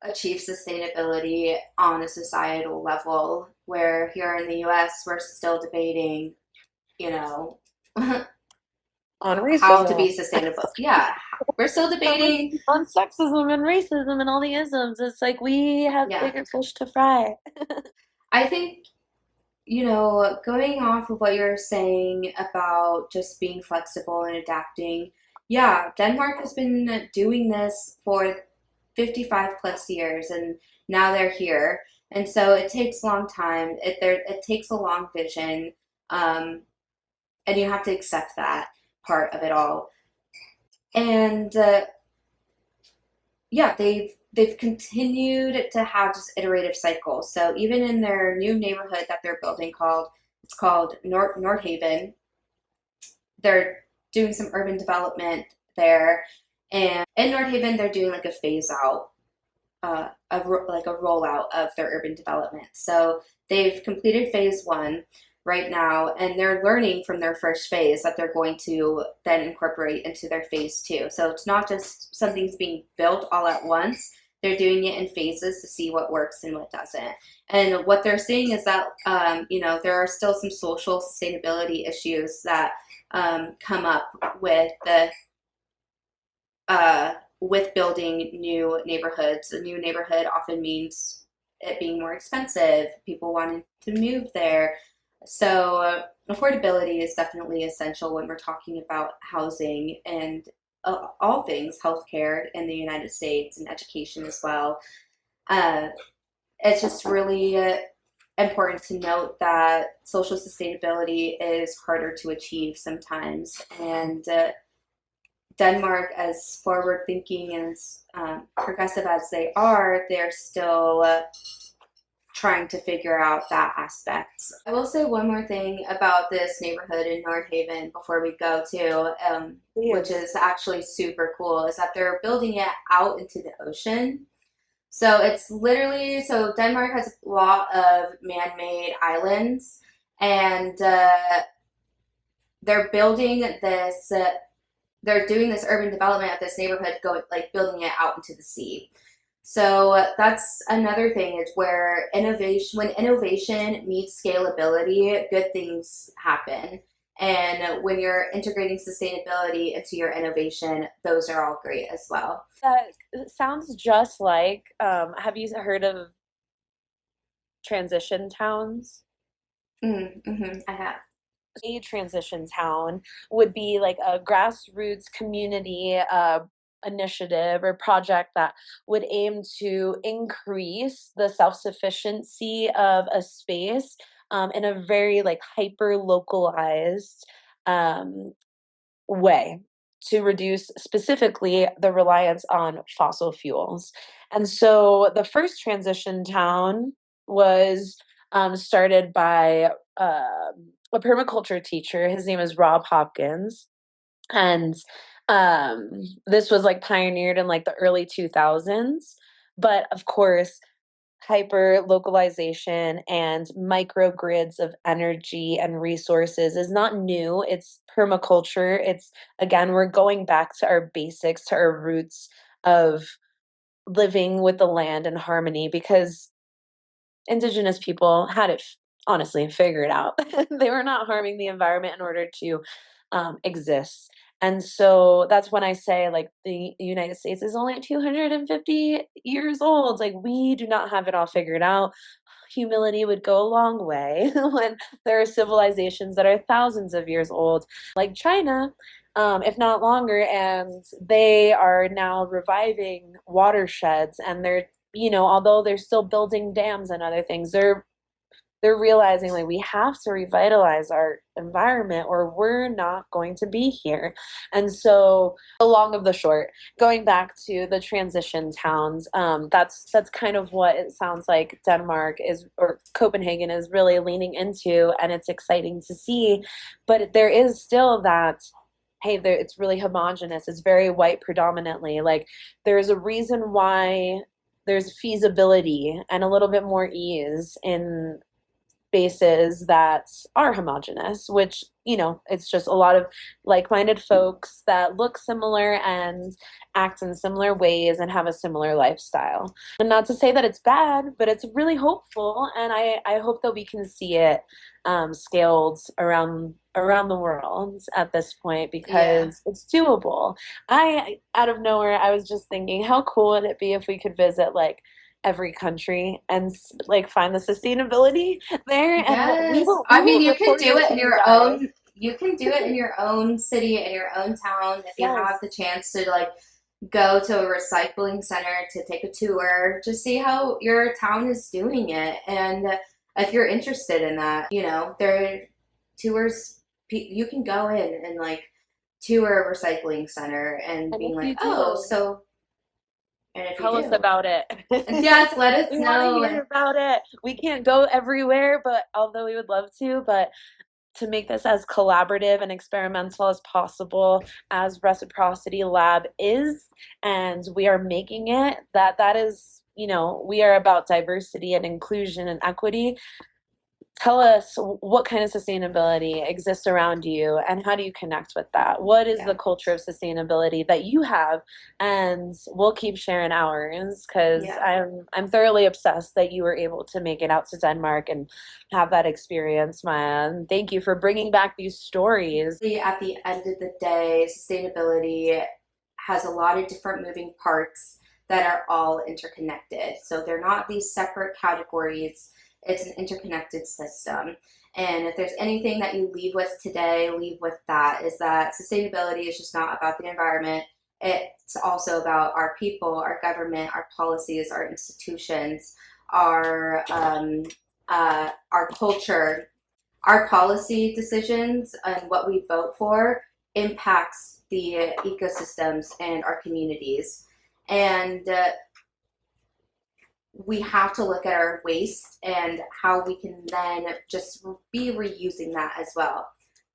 achieve sustainability on a societal level, where here in the US, we're still debating, you know, On how to racism. be sustainable. Yeah, we're still debating. On sexism and racism and all the isms. It's like we have Yeah, bigger fish to fry. I think, going off of what you're saying about just being flexible and adapting, yeah, Denmark has been doing this for 55 plus years and now they're here. And so it takes a long time. It takes a long vision. Um, and you have to accept that part of it all. And yeah, they've continued to have just iterative cycles. So even in their new neighborhood that they're building called Nordhaven, they're doing some urban development there. And in Nordhaven, they're doing like a phase out, like a rollout of their urban development. So they've completed phase one right now, and they're learning from their first phase that they're going to then incorporate into their phase two. So it's not just something's being built all at once. They're doing it in phases to see what works and what doesn't. And what they're seeing is that, there are still some social sustainability issues that come up with building new neighborhoods. A new neighborhood often means it being more expensive, people wanting to move there. So, affordability is definitely essential when we're talking about housing and all things healthcare in the United States and education as well. Uh, it's just really important to note that social sustainability is harder to achieve sometimes. And Denmark, as forward thinking and as progressive as they are, they're still trying to figure out that aspect. I will say one more thing about this neighborhood in Nordhaven before we go to, which Yes. is actually super cool, is that they're building it out into the ocean. So it's literally, so Denmark has a lot of man-made islands, and they're building this. They're doing this urban development of this neighborhood, going like building it out into the sea. So that's another thing is where when innovation meets scalability, good things happen. And when you're integrating sustainability into your innovation, those are all great as well. That sounds just like have you heard of transition towns? I have. A transition town would be like a grassroots community initiative or project that would aim to increase the self-sufficiency of a space in a very like hyper localized um, way to reduce specifically the reliance on fossil fuels. And so the first transition town was started by a permaculture teacher. His name is Rob Hopkins. And this was like pioneered in like the early 2000s. But of course, hyper localization and microgrids of energy and resources is not new. It's permaculture. It's again, we're going back to our basics, to our roots of living with the land in harmony because indigenous people had it honestly figured out. They were not harming the environment in order to exist. And so that's when I say, like, the United States is only 250 years old. Like, we do not have it all figured out. humility would go a long way when there are civilizations that are thousands of years old, like China, if not longer, and they are now reviving watersheds, and they're, although they're still building dams and other things, they're realizing like we have to revitalize our environment or we're not going to be here. And so the long of the short, going back to the transition towns, that's kind of what it sounds like Denmark is, or Copenhagen is really leaning into, and it's exciting to see. But there is still that, hey, there, it's really homogenous, it's very white predominantly. Like there's a reason why there's feasibility and a little bit more ease in spaces that are homogenous, which, it's just a lot of like-minded folks that look similar and act in similar ways and have a similar lifestyle. And not to say that it's bad, but it's really hopeful, and I hope that we can see it scaled around the world at this point, Yeah. because it's doable. I out of nowhere, I was just thinking, how cool would it be if we could visit like every country and like find the sustainability there, and we Yes. will we I mean, will you can report do it it to in you your guys. own, you can do it in your own city, in your own town. If you have Yes. the chance to like go to a recycling center to take a tour, just see how your town is doing it. And if you're interested in that, there are tours, you can go in and like tour a recycling center and And being if like, you oh, do, so, and if you tell us do, about it. yes, let us We want to know. hear about it. We can't go everywhere, but although we would love to, but to make this as collaborative and experimental as possible, as Reciprocity Lab is, and we are making it, that is, we are about diversity and inclusion and equity. Tell us what kind of sustainability exists around you, and how do you connect with that? What is Yeah. the culture of sustainability that you have? And we'll keep sharing ours, because Yeah. I'm thoroughly obsessed that you were able to make it out to Denmark and have that experience, Maya. And thank you for bringing back these stories. At the end of the day, sustainability has a lot of different moving parts that are all interconnected. So they're not these separate categories, it's an interconnected system. And if there's anything that you leave with today, leave with that, is that sustainability is just not about the environment. It's also about our people, our government, our policies, our institutions, our culture. Our policy decisions and what we vote for impacts the ecosystems and our communities. And we have to look at our waste and how we can then just be reusing that as well.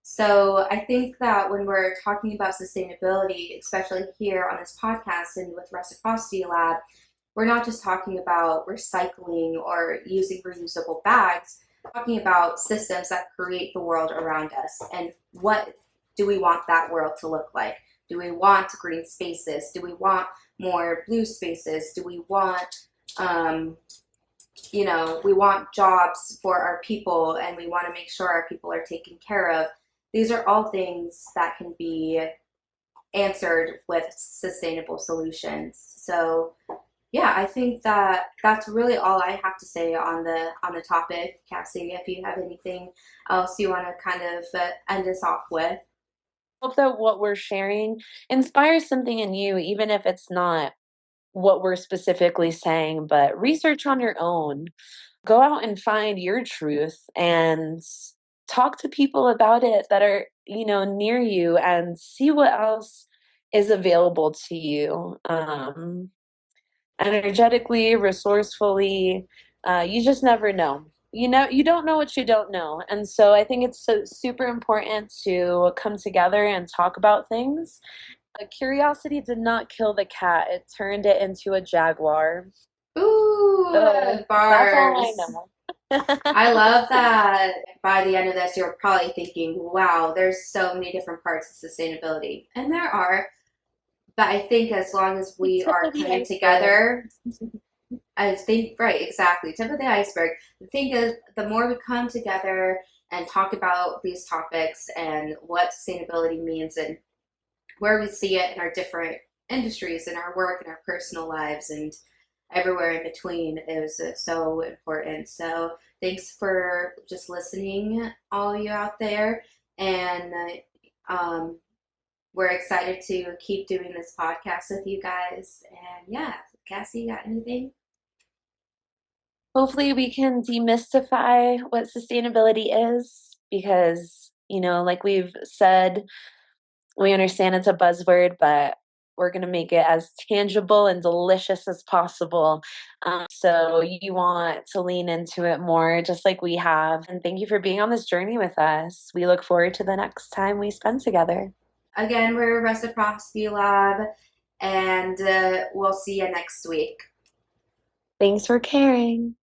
So I think that when we're talking about sustainability, especially here on this podcast and with Reciprocity Lab, we're not just talking about recycling or using reusable bags. We're talking about systems that create the world around us. And what do we want that world to look like? Do we want green spaces? Do we want more blue spaces? Do we want, we want jobs for our people, and we want to make sure our people are taken care of. These are all things that can be answered with sustainable solutions. So yeah, I think that that's really all I have to say on the topic. Cassie, if you have anything else you want to kind of end us off with. Hope that what we're sharing inspires something in you, even if it's not what we're specifically saying, but research on your own. Go out and find your truth and talk to people about it that are, near you, and see what else is available to you. Energetically, resourcefully, you just never know. You don't know what you don't know. And so I think it's so super important to come together and talk about things. Curiosity did not kill the cat, it turned it into a jaguar. Ooh, So that's all I bars. know. I love that. By the end of this, you're probably thinking, wow, there's so many different parts of sustainability. And there are, but I think as long as The we tip are of the coming iceberg. together, I think, right, exactly. Tip of the iceberg. The thing is, the more we come together and talk about these topics and what sustainability means and where we see it in our different industries, in our work, in our personal lives, and everywhere in between is so important. So thanks for just listening, all of you out there. And we're excited to keep doing this podcast with you guys. And yeah, Cassie, you got anything? Hopefully, we can demystify what sustainability is because, like we've said, we understand it's a buzzword, but we're going to make it as tangible and delicious as possible. So you want to lean into it more, just like we have. And thank you for being on this journey with us. We look forward to the next time we spend together. Again, we're Reciprocity Lab, and we'll see you next week. Thanks for caring.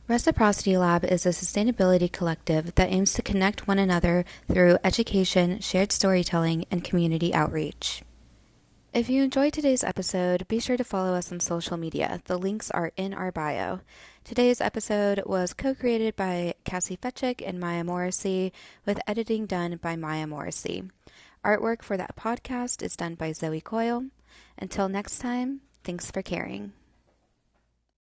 Reciprocity Lab is a sustainability collective that aims to connect one another through education, shared storytelling, and community outreach. If you enjoyed today's episode, be sure to follow us on social media. The links are in our bio. Today's episode was co-created by Cassie Fetchick and Maya Morrissey, with editing done by Maya Morrissey. Artwork for that podcast is done by Zoe Coyle. Until next time, thanks for caring.